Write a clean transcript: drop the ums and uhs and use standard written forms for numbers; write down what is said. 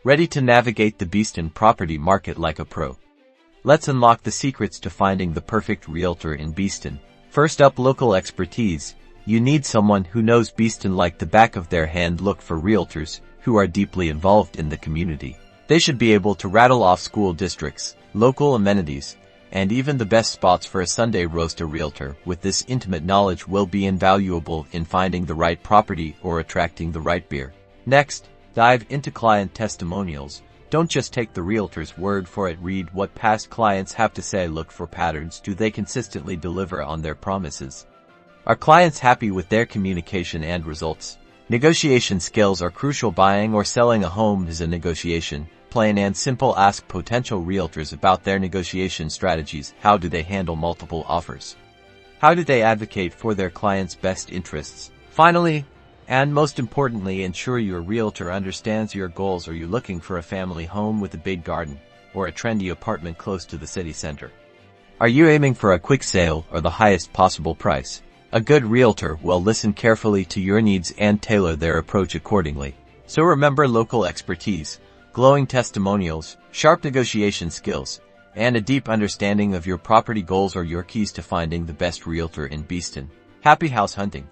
ready to navigate the Beeston property market like a pro. Let's unlock the secrets to finding the perfect realtor in Beeston. First up, local expertise. You need someone who knows Beeston like the back of their hand. Look for realtors who are deeply involved in the community. They should be able to rattle off school districts, local amenities, and even the best spots for a Sunday roast. A realtor with this intimate knowledge will be invaluable in finding the right property or attracting the right buyer. Next, dive into client testimonials. Don't just take the realtor's word for it. Read what past clients have to say. Look for patterns. Do they consistently deliver on their promises? Are clients happy with their communication and results? Negotiation skills are crucial. Buying or selling a home is a negotiation. Plain and simple. Ask potential realtors about their negotiation strategies. How do they handle multiple offers? How do they advocate for their clients' best interests? Finally, and most importantly, ensure your realtor understands your goals. Are you looking for a family home with a big garden or a trendy apartment close to the city center? Are you aiming for a quick sale or the highest possible price? A good realtor will listen carefully to your needs and tailor their approach accordingly. So remember, local expertise, glowing testimonials, sharp negotiation skills, and a deep understanding of your property goals are your keys to finding the best realtor in Beeston. Happy house hunting!